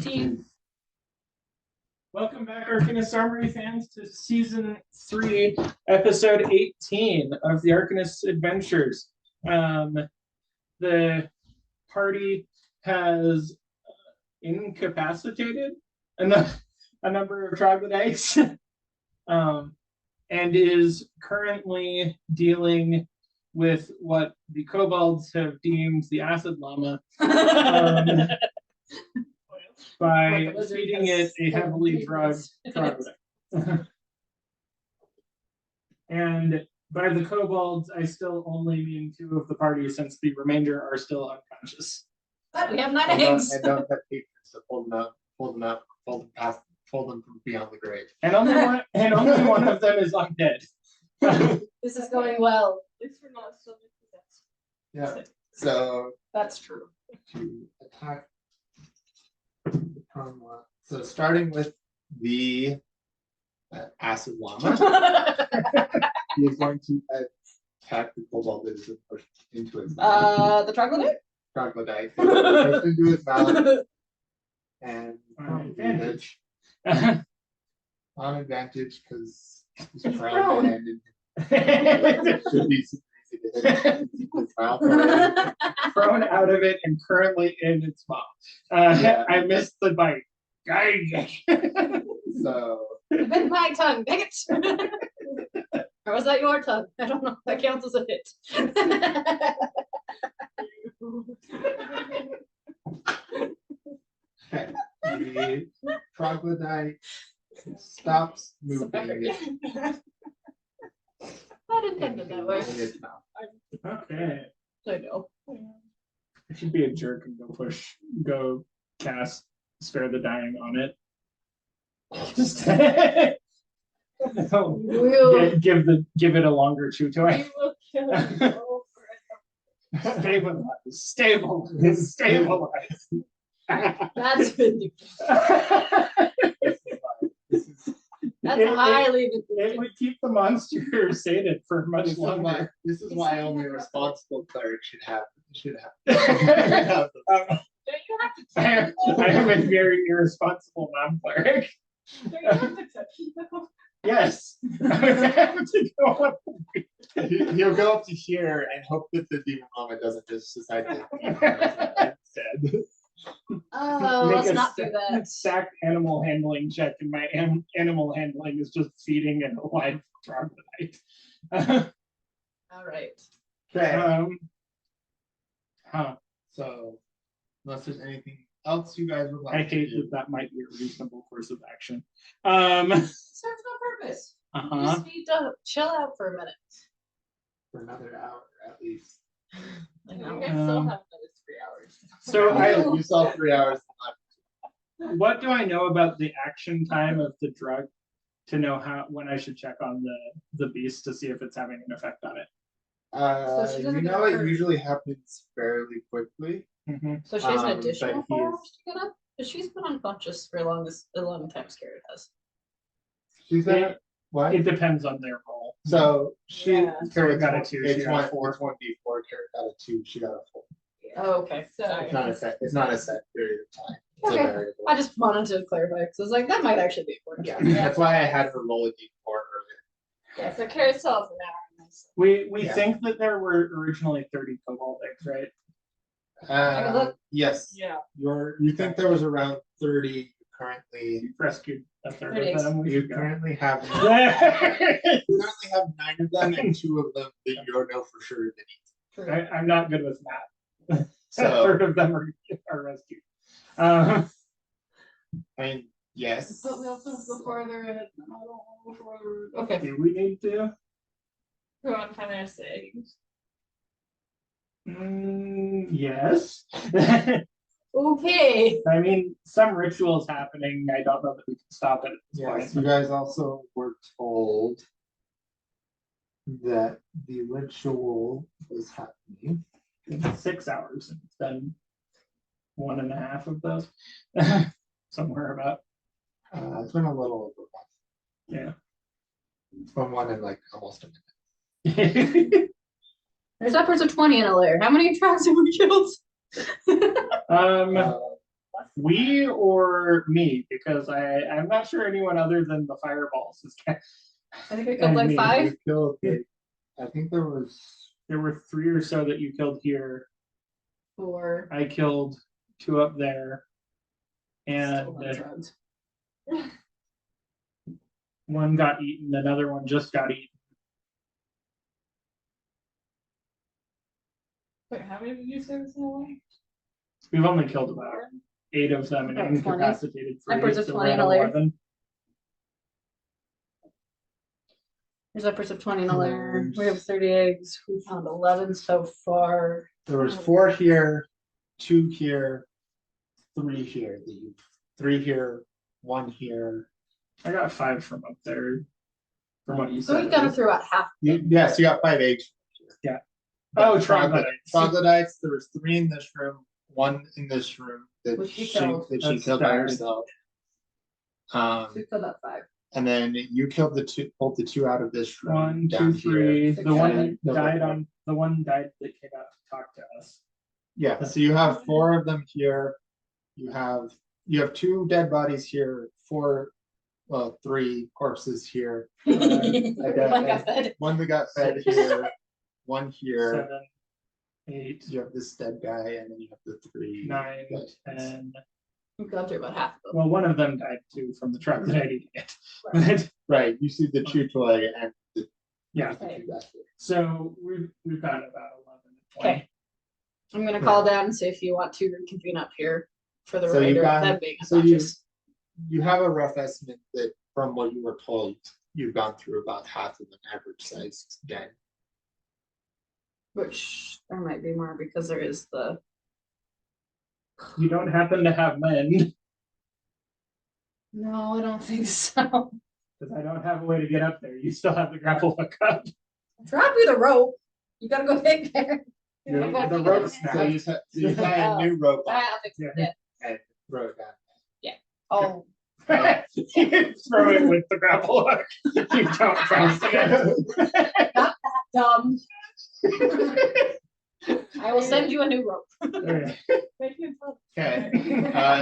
18. Welcome back, Arcanist Armory fans, to Season 3, Episode 18 of the Arcanist Adventures. The party has incapacitated a number of troglodytes and is currently dealing with what the kobolds have deemed the acid llama. By feeding it a heavily drugged troglodyte. And by the kobolds, I still only mean 2 of the party, since the remainder are still unconscious. But we have 9 eggs. And don't have patrons to fold them from beyond the grave. And only one of them is undead. This is going well. At least we're not still possessed. Yeah. So That's true. to attack the Karloz. So starting with the acid llama, he is going to attack the kobold that is pushed into his mouth. The troglodyte? Troglodyte. Pushed into his mouth. And on advantage because he's prone-handed. Should be super easy to hit his mouth. Thrown out of it and currently in its mouth. Yeah. I missed the bite. So You bit my tongue, dang it. Or was that your tongue? I don't know. That counts as a hit. okay. The troglodyte stops moving Not intended that way. in its mouth. Okay. I know. I should be a jerk and go cast Spare the Dying on it. Just give it a longer chew toy. We will kill you all forever. Stabilize. That's ridiculous. That's highly It ridiculous. would keep the monster sated for much longer. This is why only a responsible cleric should have. Don't you have to I am a very irresponsible non-cleric. Don't you have to touch people? Yes. I have to go up. He'll go up to here and hope that the demon mama doesn't just decide to instead. Oh, Make let's a not do that. Stacked animal handling check, and my animal handling is just feeding an alive troglodyte. All right. Okay. So Unless there's anything else you guys would like I to hate do. that might be a reasonable course of action. Serves no purpose. You Uh-huh. just need to chill out for a minute. For another hour at least. I You know. guys still have another 3 hours. So You saw 3 hours left. what do I know about the action time of the drug to know when I should check on the beast to see if it's having an effect on it? So she doesn't You get know, it hurt. usually happens fairly quickly. So she has an But additional he 4 is- hours to get up? Because she's been unconscious for a long time, Scared has. She's Yeah. what? It depends on their role. So she Yeah. Carrot got a 2, she It's got a one 4. It's 1d4. Carrot got a 2. She got a 4. Oh, okay. So It's not a set. It's not a set period of time. It's Okay. a variable. I just wanted to clarify because I was like, that might actually be important. Yeah, that's why I had her roll a d4 Yeah, so Carrie still has an hour. We Yeah. think that there were originally 30 cobalt eggs, right? can look. Yes. Yeah. You think there was around 30 currently. You've rescued a third It of is. them. We You should go. currently have you currently have 9 of them, and 2 of them that you don't know for sure that eat. I'm not good with math. So- A third of them are rescued. I mean, yes. But we also have to go farther and Okay. Do we need to? go on kind of sayings. Yes. Okay. I mean, some ritual's happening. I don't know that we can stop it at this Yes, point. you guys also were told that the ritual was happening. It's 6 hours. And it's been 1.5 of those. Somewhere about. It's been a little over a month. Yeah. It's been 1 in like almost a minute. There's upwards of 20 in a layer. How many tracks have we killed? Um, We or me, because I'm not sure anyone other than the fireballs is. I think I killed And like me. 5. You killed I think there were 3 or so that you killed here. 4. I killed 2 up there, and Still on drugs. 1 got eaten. Another one just got eaten. Wait, how many did you say was in the way? We've only killed about 8 of them and About 20. incapacitated 3. Upwards of So 20 we're at in a layer. 11. There's upwards of 20 in a layer. We have 30 eggs. We found 11 so far. There was 4 here, 2 here, 3 here. 3 here, 1 here. I got 5 from up there. From what you So said. we've got through about half. Yes, you got 5 eggs. Yeah. But Oh, troglodytes. Troglodytes. There was 3 in this room, 1 in this room that Which she she killed. that she That's killed by died. herself. So we killed about 5. And then you killed both the 2 out of this room. 1, 2, down 3. here. Six, The one seven. that died on the one died that came out to talk to us. Yeah, so you have 4 of them here. You have 2 dead bodies here, 3 corpses here. One got fed. 1 that got fed here, 1 here. 7, 8, You have this dead guy, and then you have the 3. 9, dead. 10. We've gone through about half of them. Well, one of them died too from the troglodyte eating it. But, Right, you see the chew toy and the yeah. the 2 guys here. So we've got about 11. Okay. I'm gonna call down and see if you want to reconvene up here for the So you remainder of got- them being so you- unconscious. You have a rough estimate that from what you were told, you've gone through about half of an average sized den. Which there might be more because there is the. You don't happen to have men, No, I don't think so. because I don't have a way to get up there. You still have the grapple hook up. Drop you the rope. You gotta go get there. The rope So you tie a new rope on I'll fix it. Yeah. and throw it down. Oh, You throw it with the grapple hook. You don't trust it. dumb. I will send you a new rope. Okay. Okay,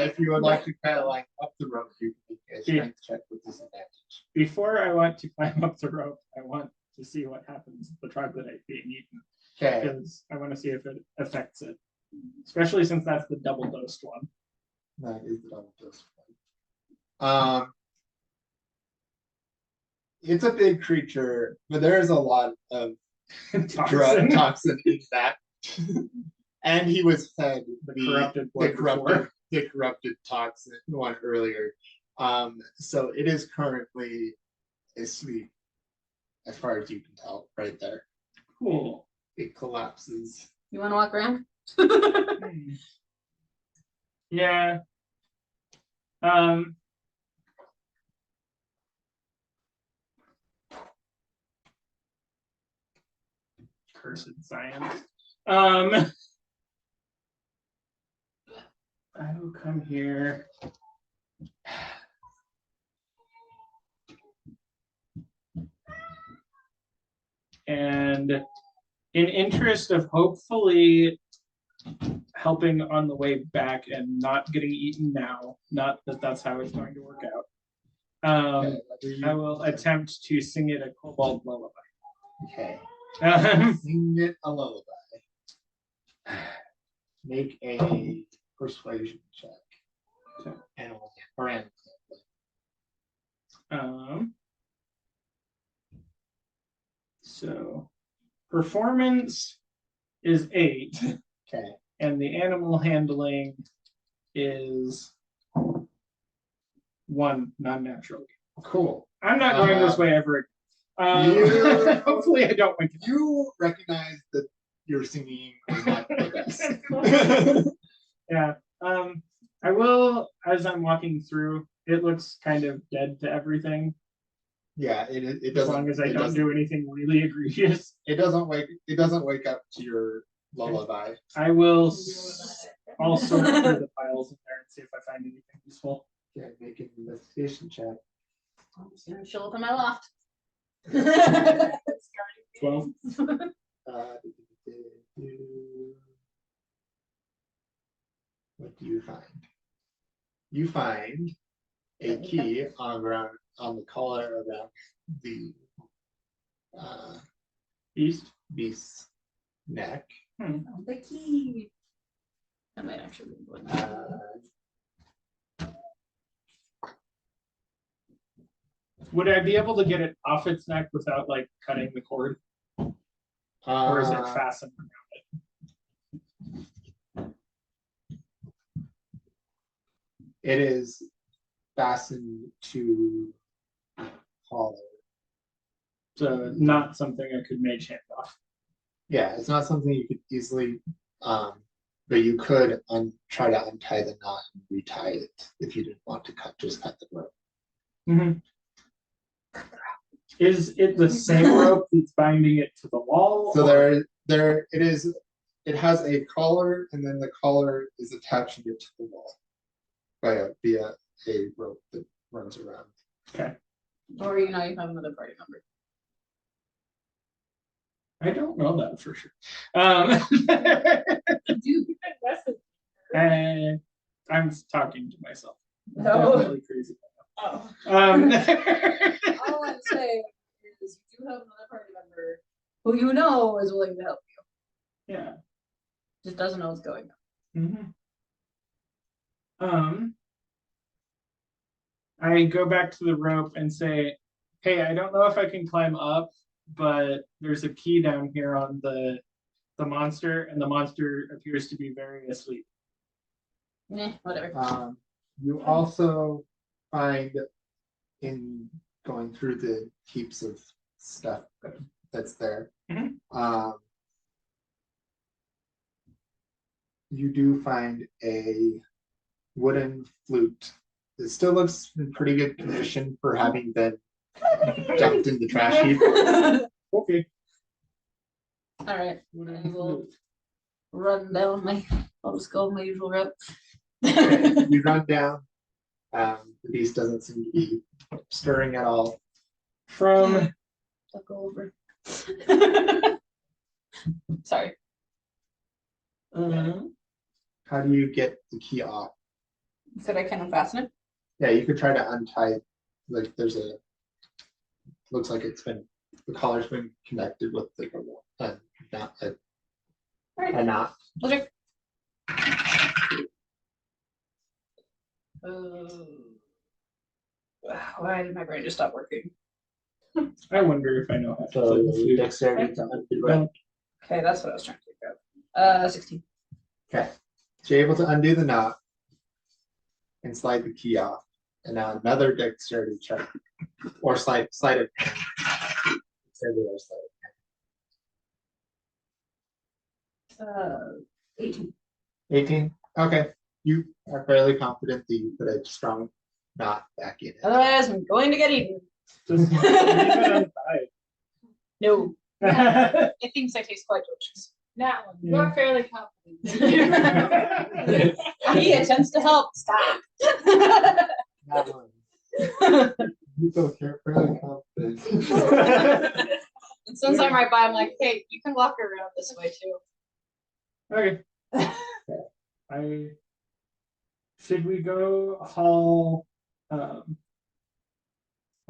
if you would like to kind of like up the rope, you can make a strength check with disadvantage. Before I want to climb up the rope, I want to see what happens with the troglodyte being eaten, Okay, because I want to see if it affects it, especially since that's the double dosed one. that is the double dose one. It's a big creature, but there is a lot of Toxin. toxin in that. And he was fed the corrupted toxin one earlier. So it is currently asleep, as far as you can tell, right there. Cool. It collapses. You wanna walk around? Yeah. Cursed science. I will come here. And in interest of hopefully helping on the way back and not getting eaten now, not that that's how it's going to work out. I will attempt to sing it a kobold lullaby. Okay. Um, Sing it a lullaby. Make a persuasion check. Okay. Animal or animal. So performance is 8, Okay. and the animal handling is 1 non-natural. Cool. I'm not going this way ever again. You- Hopefully I don't win. You recognize that your singing is not the best. Yeah. I will, as I'm walking through, it looks kind of dead to everything. Yeah, it As doesn't. long as I it don't doesn't- do anything really egregious. It doesn't wake up to your lullaby. I will also sort through the piles in there and see if I find anything useful. Okay, make an investigation check. I'm just gonna chill up in my loft. 12. What do you find? you find a key on the collar around the East. beast's neck. The key. That might actually be one. Would I be able to get it off its neck without like cutting the cord, or is it fastened around It is fastened to collar. So not something I could mage hand off. Yeah, it's not something you could easily, but you could try to untie the knot and retie it if you didn't want to just cut the rope. Is it the same rope that's binding it to the wall? So there it is. It has a collar, and then the collar is attaching it to the wall via a rope that runs around. Okay. Or you have another party member. I don't know that for sure. You do. And I'm talking to myself. I'm No. definitely crazy. Oh. All I'm saying is you do have another party member who you know is willing to help you. Yeah. Just doesn't know what's going on. I go back to the rope and say, hey, I don't know if I can climb up, but there's a key down here on the monster, and the monster appears to be very asleep. Whatever. You also find in going through the heaps of stuff that's there, you do find a wooden flute. It still looks in pretty good condition for having been dumped in the trash heap. Okay. All right. I will run down I'll just go my usual route. Okay, you run down. The beast doesn't seem to be stirring at all. From I'll go over. Sorry. How do you get the key off? You said I can unfasten it? Yeah, you could try to untie, like looks like the collar's been connected with a knot. Okay. Why did my brain just stop working? I wonder if I know how to So play the flute. dexterity to undo it. Okay, that's what I was trying to figure out. 16. Okay, so you're able to undo the knot and slide the key off. And now another dexterity check, or slide it. Dexterity or slide it. 18. 18. Okay, you are fairly confident that you put a strong knot back in it. Otherwise, I'm going to get eaten. Just leave it untied. No. It thinks I taste quite delicious. That one. Yeah. You're fairly confident. He attempts to help. Stop. That one. You feel fairly confident. And since I'm right by, I'm like, hey, you can walk around this way too. Okay. Should we go haul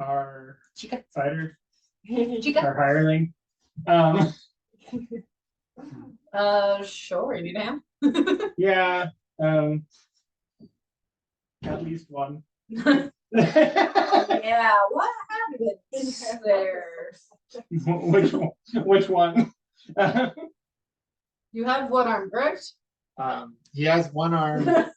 our Chica. fighter, Chica. our hireling? Sure, you need a hand? Yeah. At least one. Yeah, what happened there? Which one? You have one arm, correct? He has one arm, and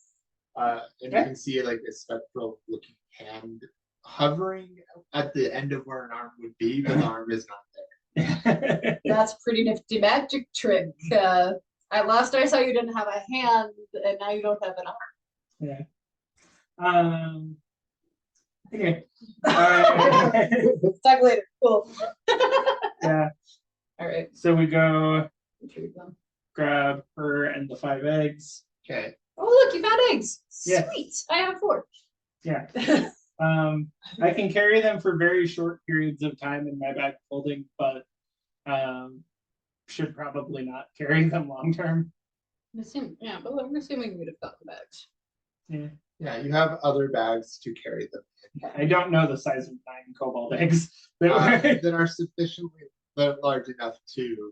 you can see like a spectral looking hand hovering at the end of where an arm would be, but the arm is not there. That's a pretty nifty magic trick. At last I saw you didn't have a hand, and now you don't have an arm. Yeah. Okay. Talk later. Cool. Yeah. All right. So we go Retrieve them. grab her and the 5 eggs. Okay. Oh, look, you found eggs. Yeah. Sweet. I have 4. Yeah. I can carry them for very short periods of time in my bag folding, but should probably not carry them long term. Yeah, but I'm assuming we'd have got the bags. Yeah. Yeah, you have other bags to carry them I don't know the size of 9 cobalt eggs. in, that are sufficiently large enough to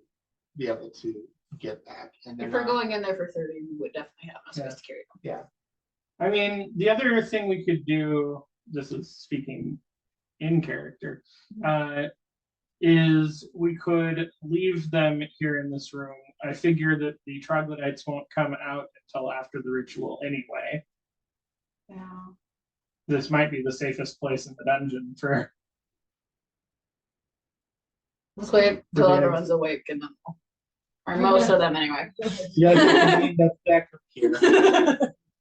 be able to get back. And they're If we're not- going in there for 30, we would definitely have enough space to carry them. I mean, the other thing we could do, this is speaking in character, is we could leave them here in this room. I figure that the troglodytes won't come out until after the ritual anyway. Yeah. This might be the safest place in the dungeon for. Let's wait For till the everyone's awake and then or most of them anyway. Yeah, that's back up here.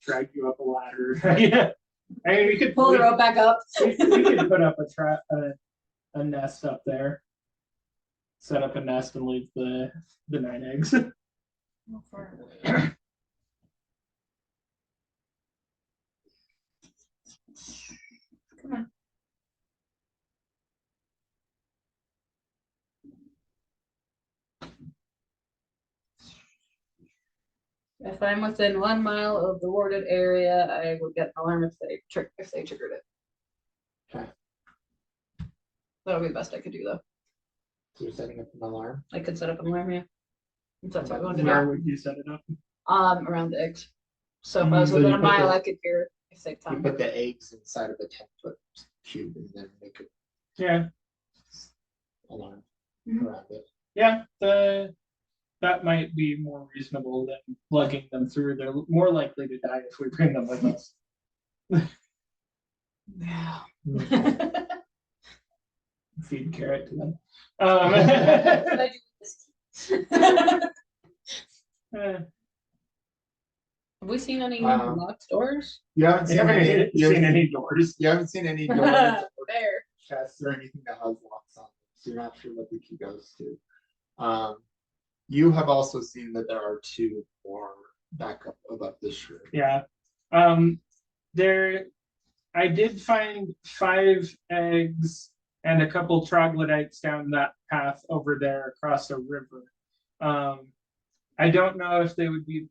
Drag you up a ladder. Yeah. I mean, we could Pull the rope back up. we could put up a nest up there. Set up a nest and leave the 9 eggs. Come on. If I'm within 1 mile of the warded area, I would get an alarm if they triggered it. Okay. That'll be the best I could do though. So you're setting up an alarm. I could set up an alarm, yeah. If that's what we want to Where do. would you set it up? Around the eggs. So if I was So within you a put mile, the- I could hear if they You come. put the eggs inside of a 10-foot cube and then make an Yeah, alarm Mhm. around it. yeah. That might be more reasonable than lugging them through. They're more likely to die if we bring them with us. Yeah. Feed carrot to them. What I do with this key. Eh, Have we seen any Um, locked doors? You haven't I seen haven't any. You seen haven't, any doors. you haven't seen any doors or There. chests or anything that has locks on them, so you're not sure what the key goes to. You have also seen that there are 2 more back up above this room. Yeah. There, I did find 5 eggs and a couple troglodytes down that path over there across a river. I don't know if they would be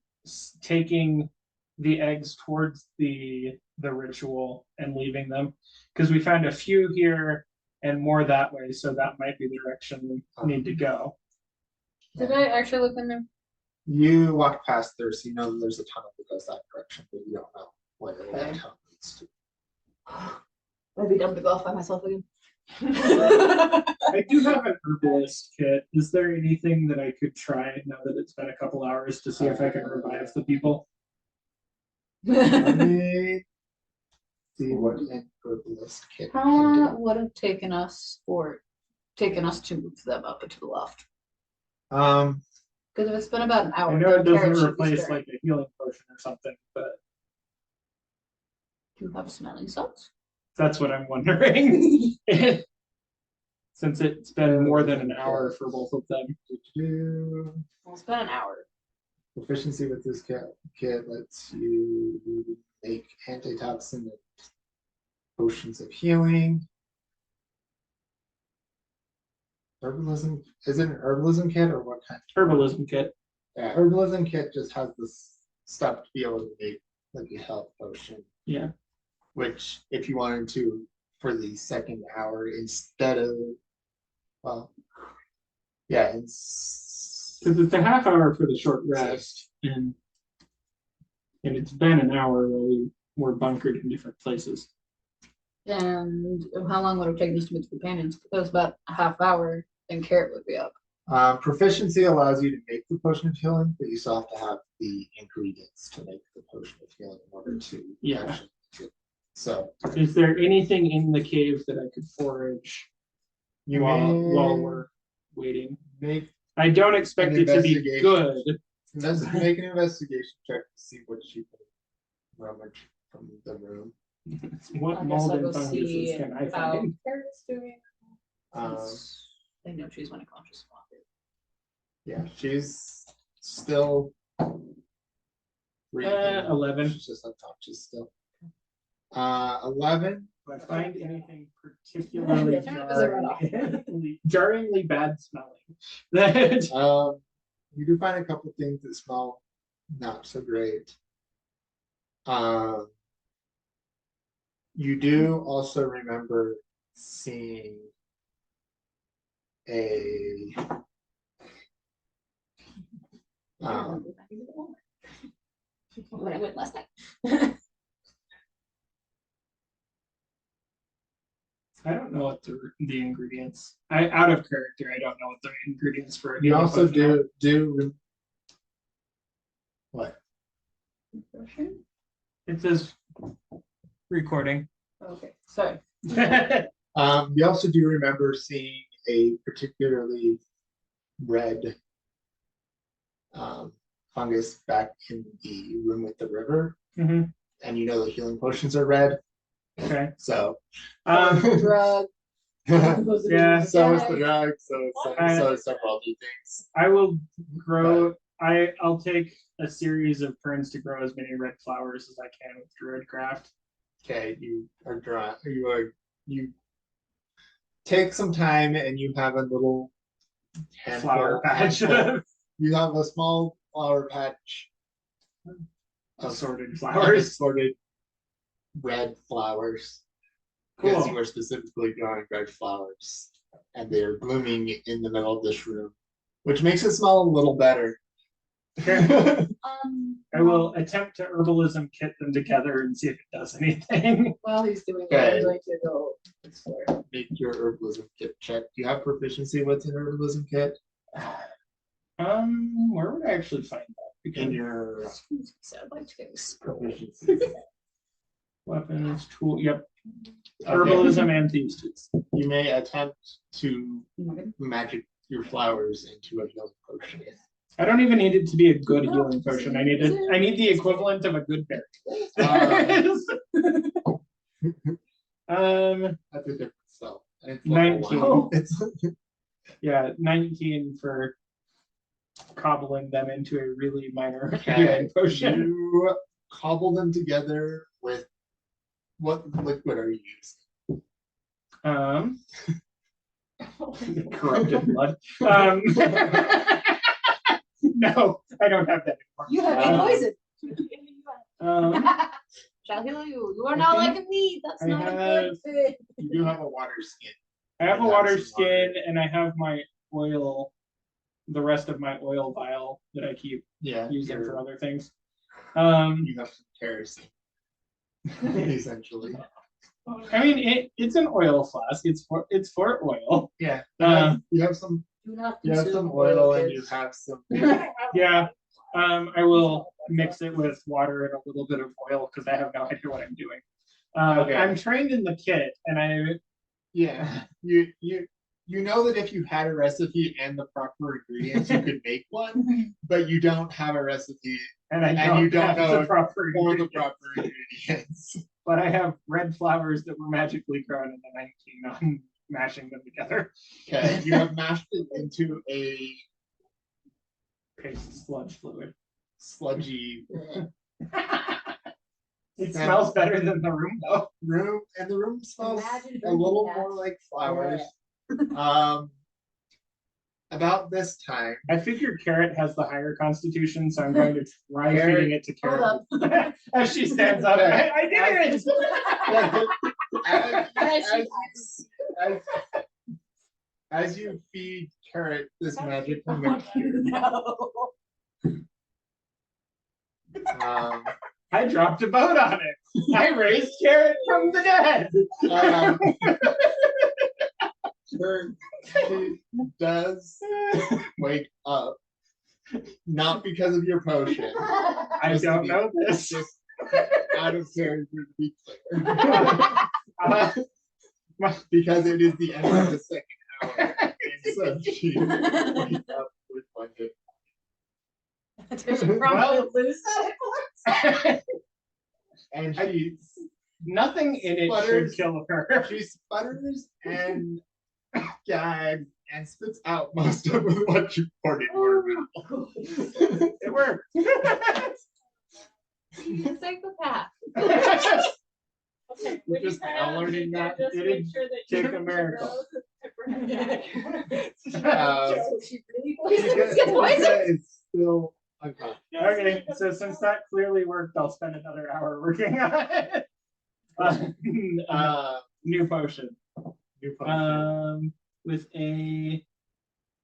taking the eggs towards the ritual and leaving them, because we found a few here and more that way, so that might be the direction we need to go. Did I actually look in there? You walk past there, so you know there's a tunnel that goes that direction, but you don't know where that Okay. tunnel leads to. I'd be dumb to go off by myself again. I do have an herbalist kit. Is there anything that I could try now that it's been a couple hours to see if I can revive the people? Let me see what an herbalist kit How can long do. would it have taken us to move them up into the loft? Um, Because if it's been about an hour, I know it then Carrot doesn't should be replace stirring. like a healing potion or something, but Do you have smelling salts? that's what I'm wondering. Since it's been more than an hour for both of them. Well, it's been an hour. Proficiency with this kit lets you make antitoxin and potions of healing. Herbalism, is it an herbalism kit or what kind? Herbalism kit. Yeah, herbalism kit just has this stuff to be able to make like a health potion, Yeah. which if you wanted to for the second hour instead of, well, yeah, it's Because it's a half hour for the short rest, and it's been an hour while we were bunkered in different places. And how long would it have taken us to meet the companions? If it was about a half hour, then Carrot would be up. proficiency allows you to make the potion of healing, but you still have to have the ingredients to make the potion of healing in order to Yeah. actually make it. So Is there anything in the cave that I could forage you while may we're waiting? make I don't expect An it to be investigation. good. make an investigation check to see what you can rummage from the room. What I guess mold I'll and go funguses see can I how find? Carrot's doing. Um, I know she's unconscious. yeah, she's still breathing. 11. She's just unconscious still. 11. If I find anything particularly Yeah, turn it upside down. jarringly bad smelling, that You do find a couple things that smell not so great. You do also remember seeing a When I went last night. I don't know what the ingredients. Out of character. I don't know what the ingredients for a you healing also potion are. what? It says recording. Okay, sorry. You also do remember seeing a particularly red fungus back in the room with the river, hmm and you know the healing potions are red, Okay. so Drug. Yeah. so is the drug, so is several other things. I will grow. I'll take a series of turns to grow as many red flowers as I can with Druidcraft. Okay, you take some time and you have a little Flower patch. You have a small flower patch of Assorted flowers. assorted red flowers. Because you Cool. are specifically growing red flowers, and they are blooming in the middle of this room, which makes it smell a little better. Okay. I will attempt to herbalism kit them together and see if it does anything. While he's doing that, Okay. I'm going to go explore. Make your herbalism kit check. Do you have proficiency with an herbalism kit? Where would I actually find that? In your So I'd like to go explore. proficiency. Weapons, tool. Yep. Okay. Herbalism and thieves tools. You may attempt to magic your flowers into a healing potion. I don't even need it to be a good healing potion. I need the equivalent of a good berry. That's a different spell. And it's 19. level 1. It's Yeah, 19 for cobbling them into a really minor okay. healing potion. You cobble them together with what liquid are you using? Corrupted blood. No, I don't have that anymore. You have a poison. Um, Shall heal you. You are not think like me. That's I not a have- good thing. You do have a water skin. I have a You water some skin and I have my oil, the rest of my oil vial that I keep Yeah. using you're- for other things. You have some kerosene. Essentially. I mean, it's an oil flask. It's for oil. Yeah. Um, you have some Do not you have consume some oil and kids. you have some Yeah. I will mix it with water and a little bit of oil because I have no idea what I'm doing. Okay. I'm trained in the kit, and yeah. You know that if you had a recipe and the proper ingredients, you could make one, but you don't have a recipe you don't have know the proper or the ingredients. proper ingredients. But I have red flowers that were magically grown in the 19 on mashing them together. Okay, you have mashed it into a Paste sludge fluid. sludgy It smells better than the room though. room, and the room smells Imagine a little drinking more that. like flowers. About this time, I figure Carrot has the higher constitution, so I'm going to try Carrot- feeding it to Hold Carrot. up. As she stands up, I did it! as you feed Carrot this magical mixture, No. I dropped a boat on it. I raised Carrot from the dead. She does wake up, not because of your potion, I don't know this. just out of character to be clear. Because it is the end of the second hour, and so she wakes up with one hit. They should probably lose that. And she Nothing in it Sputters. should kill her. she sputters and gags and spits out most of what you poured in her mouth. It worked. He's a psychopath. Okay, We're when you just cut now out, learning that just it make is sure that take you a miracle. She really poisons. Get poisoned. Mika is still unconscious. Okay, so since that clearly worked, I'll spend another hour working on it. New potion. New potion. With a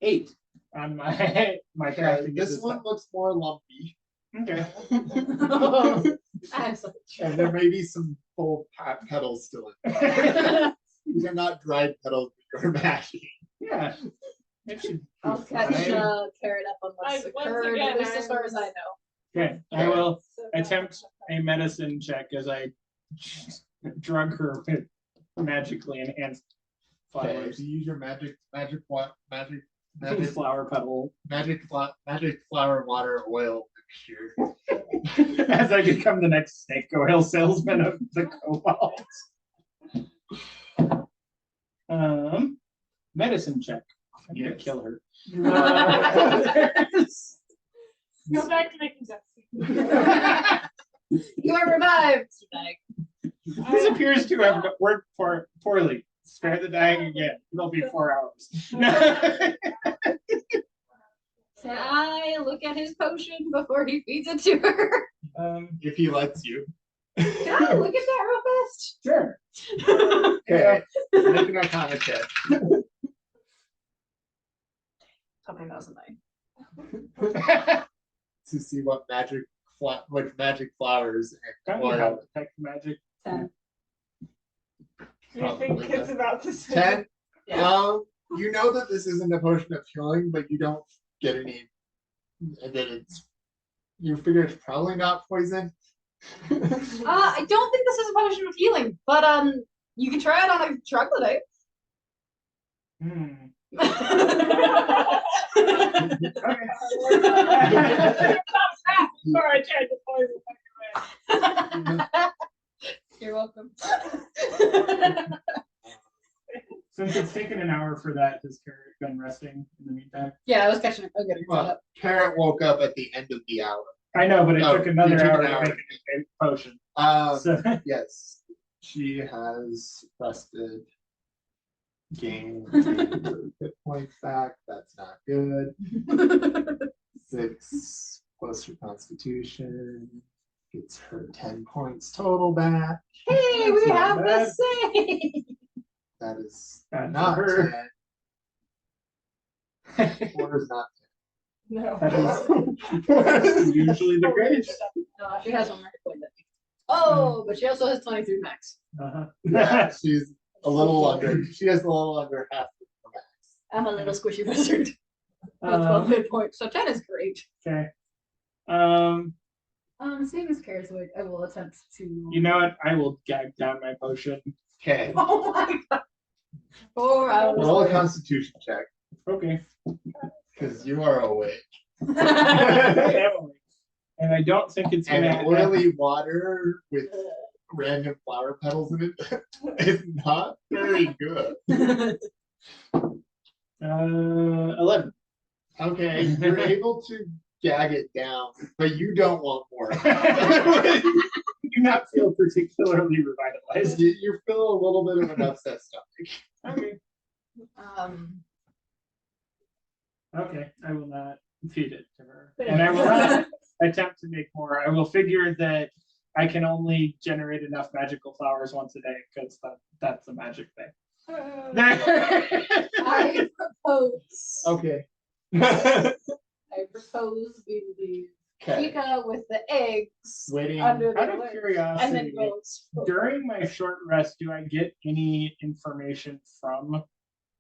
8 on my crafting. This one looks more lumpy. Okay. I'm so And there may be some full petals still in there. These are not dried petals that you're mashing. Yeah. It should be I'll catch fine. carrot up on what's Once occurred, again, at least as far as I know. Okay, I will attempt a medicine check as I drug her with magically enhanced Okay, flowers. you use your magic Flower petal. flower water oil mixture. As I become the next snake oil salesman of the cobalt. Medicine check. I'm gonna Yes. kill her. Go back to making jokes. You are revived. This appears to have worked poorly. Spare the dying again. It'll be 4 hours. Can I look at his potion before he feeds it to her? If he lets you. Can I look at that real fast? Sure. Okay. Make an Arcana check. Something that was a 9. To see what magic flowers and Can you help oil. detect magic? 10. You think it's about the same? 10. Yeah. You know that this isn't a potion of healing, but you don't get any. And then it's. You figure it's probably not poison. I don't think this is a potion of healing, but you can try it on a troglodyte. Sorry, I tried to poison my You're welcome. Since it's taken an hour for that, has Carrot been resting in the meantime? Yeah, I was catching it. I was getting caught Well, up. Carrot woke up at the end of the hour. I know, but it Oh, took another it took hour an to hour. make a potion. So, Yes, she has rested. Gained hit points back. That's not good. 6 plus her constitution gets her 10 points total back. Hey, we That's have not the bad. same. That is Bad for not her. 10. 4 is not No. that is usually the case. No, she has one more hit point than me. Oh, but she also has 23 max. Uh-huh. 10. Yeah, she's a little under. She has a little under half the max. I'm a little squishy wizard. With 12 hit points, so 10 is great. Okay. Same as Karazwick, I will attempt to. You know what? I will gag down my potion. Okay. Oh my god. 4 hours. Roll a constitution check Okay. because you are awake. And I don't think it's And gonna oily water with random flower petals in it is not very good. 11. Okay, you're able to gag it down, but you don't want more. Do not feel particularly revitalized. You feel a little bit of an upset stomach. Okay. Okay, I will not feed it to her. And I will not attempt to make more. I will figure that I can only generate enough magical flowers once a day because that's a magic thing. I propose. Okay. I propose we leave Okay. Kika with the eggs Waiting. under the Out of lid, and curiosity, then goes. during my short rest, do I get any information from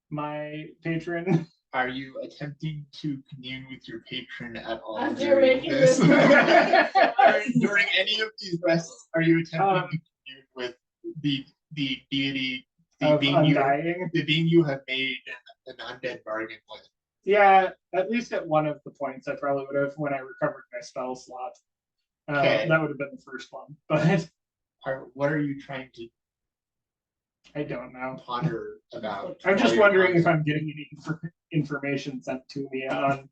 my patron? Are you attempting to commune with your patron at all As you're during making this? this- During any of these rests, are you attempting to commune with the deity, Of undying? the being you have made an undead bargain with? Yeah, at least at one of the points, I probably would have when I recovered my spell slot. Okay. That would have been the first one, but What are you trying to I don't know. ponder about? I'm just while you're wondering if pondering? I'm getting any information sent to me on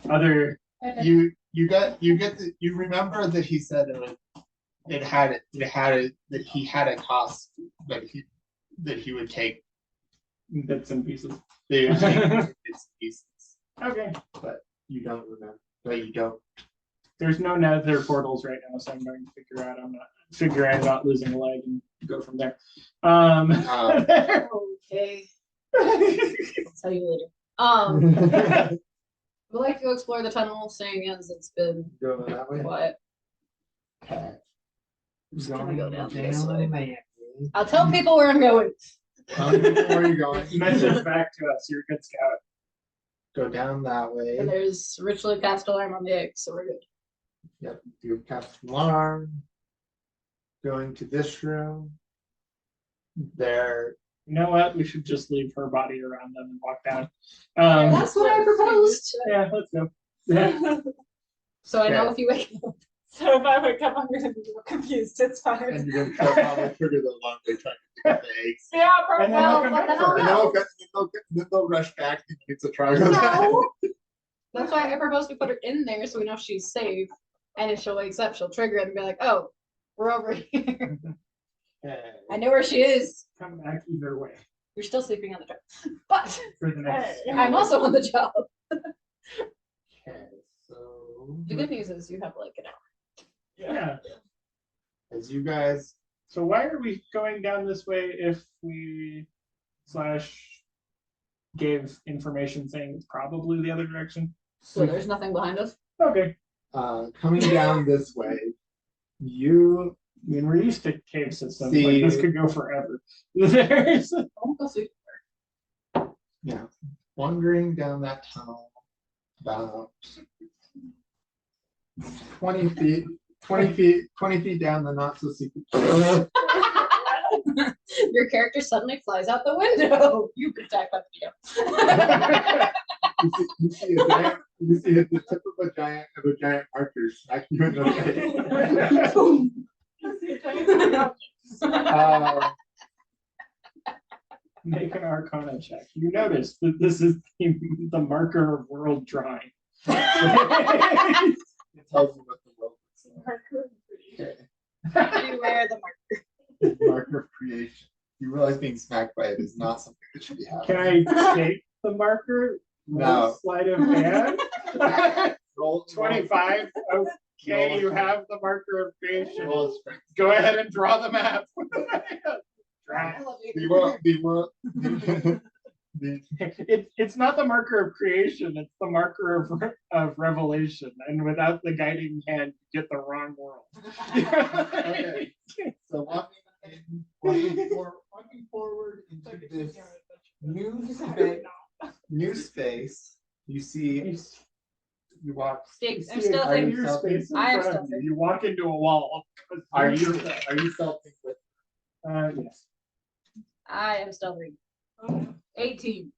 other. You remember that he said that he had a cost that he would take. Bits and pieces. They would take bits and pieces, Okay. but you don't remember. But you don't There's no nether portals right now, so I'm going to figure out about losing a leg and go from there. Okay. I'll tell you later. We'd like to go explore the tunnel, seeing as it's been Go that way. quiet. Okay. Just gonna go down this way. man. I'll tell people where I'm going. Tell me where you're going. Message back to us. You're a good scout. Go down that And way. there's ritually cast alarm on the egg, so we're good. Yep. You cast alarm. Going to this room. There. You know what? We should just leave her body around them and walk down. That's what I proposed. Yeah, let's go. Yeah. So I know Okay. if you wake up. So if I wake up, I'm gonna be real confused. It's fine. And you're gonna probably trigger the alarm by trying to pick up the eggs. Yeah, And then Well, they'll come but back then for I'll her. know. Then they'll rush back and it's a trial. No. That's why I proposed we put her in there so we know she's safe. And if she wakes up, she'll trigger it and be like, oh, we're over here. I know where she is. Come back either way You're still sleeping on the job. But for the next. I'm also on the job. Okay, so The good news is you have like an hour. Yeah. as you guys So why are we going down this way if we / gave information saying it's probably the other direction? So there's nothing behind us. Okay. coming down this way, you I mean, we're used to cave systems. See- Like, this could go forever. There's Don't go see. yeah, wandering down that tunnel about 20 feet, 20 feet down the not so secret tunnel. Your character suddenly flies out the window. You've been attacked by the You see the tip of a giant marker smack you in the face. make an Arcana check. You notice that this is the marker of world drawing. It tells you what the world is like. Okay. Beware the marker. Marker of creation. You realize being smacked by it is not something that should be happening. Can I take the marker? No. Sleight of hand. Roll 25. Okay, Roll. you have the marker of creation. Roll a strength. Go ahead and draw the map. Draw. It's not the marker of creation, it's the marker of revelation. And without the guiding hand, you get the wrong world. Okay. So walking forward into this new space, you see, you walk. Sticks. You I'm see still a thinking. clear space in I am front of still you. You walk into a wall. Are you stealthing with? Yes. I am still reading. 18.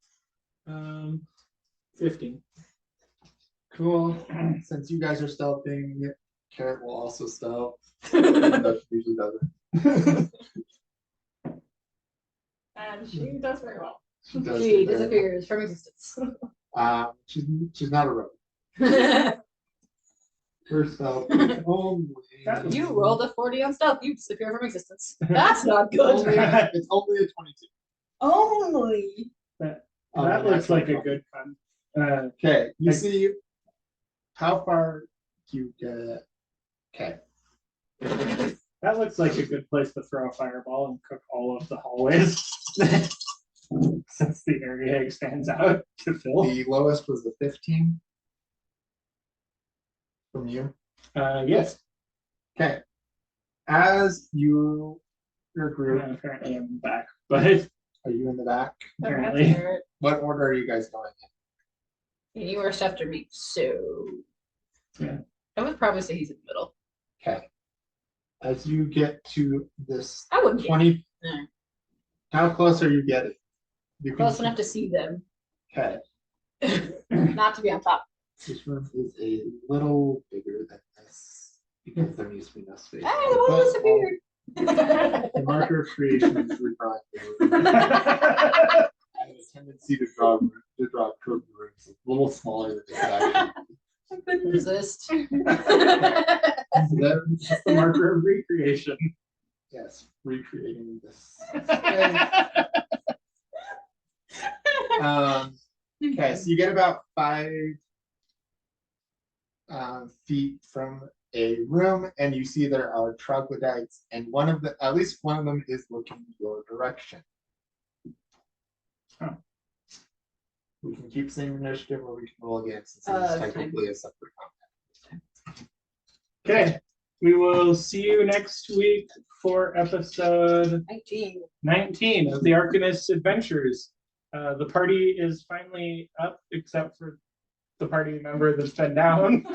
15. Cool. Since you guys are stealthing, Carrot will also stealth. That she usually doesn't. And she does very well. She does She it very disappears from existence. well. She's not a rogue. Her stealth is only. You rolled a 40 on stealth. You disappear from existence. That's not good. It's only a 22. Only. That looks like a good fun. Okay, you see how far you get. Okay. That looks like a good place to throw a fireball and cook all of the hallways. Since the area extends out to fill. The lowest was the 15 from you. Yes. Okay. As your group, Apparently I'm back, but are you in the back? apparently. What order are you guys going in? You were after me, so. Yeah. I would probably say he's in the middle. Okay. As you get to this I wouldn't get 20, there. how close are you getting? You Close enough to see them, Okay. not to be on top. This room is a little bigger than this because there needs to be no space. Ah, the wall disappeared. The marker of creation is redrawing. I have a tendency to draw curved rooms a little smaller than they could actually be. I couldn't resist. So then, Just the marker of recreation. yes, recreating this. Okay, so you get about 5 feet from a room, and you see there are troglodytes, and at least one of them is looking your direction. Huh. We can keep same initiative, or we can roll again since it's technically a separate combat. Okay, we will see you next week for episode 19 of the Arcanist Adventures. The party is finally up, except for the party member that's been down.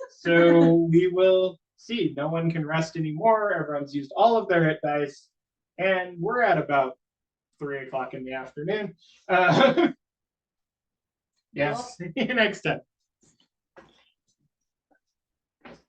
So we will see. No one can rest anymore. Everyone's used all of their hit dice, and we're at about 3 o'clock in the afternoon. Yes, see you next time.